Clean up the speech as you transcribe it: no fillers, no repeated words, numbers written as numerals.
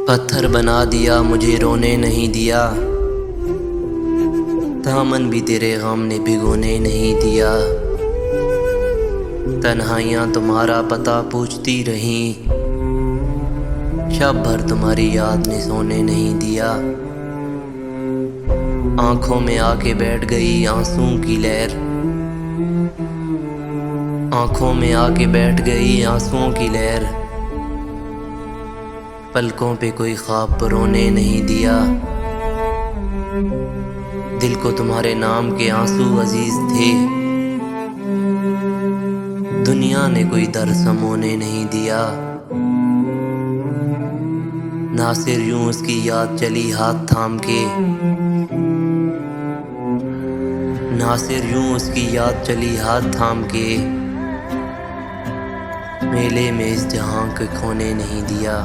पत्थर बना दिया, मुझे रोने नहीं दिया। दामन भी तेरे गम ने भिगोने नहीं दिया। तन्हाइयाँ तुम्हारा पता पूछती रहीं, शब भर तुम्हारी याद ने सोने नहीं दिया। आंखों में आके बैठ गई आंसुओं की लहर, आंखों में आके बैठ गई आंसुओं की लहर। पलकों पे कोई ख्वाब रोने नहीं दिया। दिल को तुम्हारे नाम के आंसू अजीज थे, दुनिया ने कोई दर्द समोने नहीं दिया। नासिर यूं उसकी याद चली हाथ थाम के, नासिर यूं उसकी याद चली हाथ थाम के। मेले में इस जहां को खोने नहीं दिया।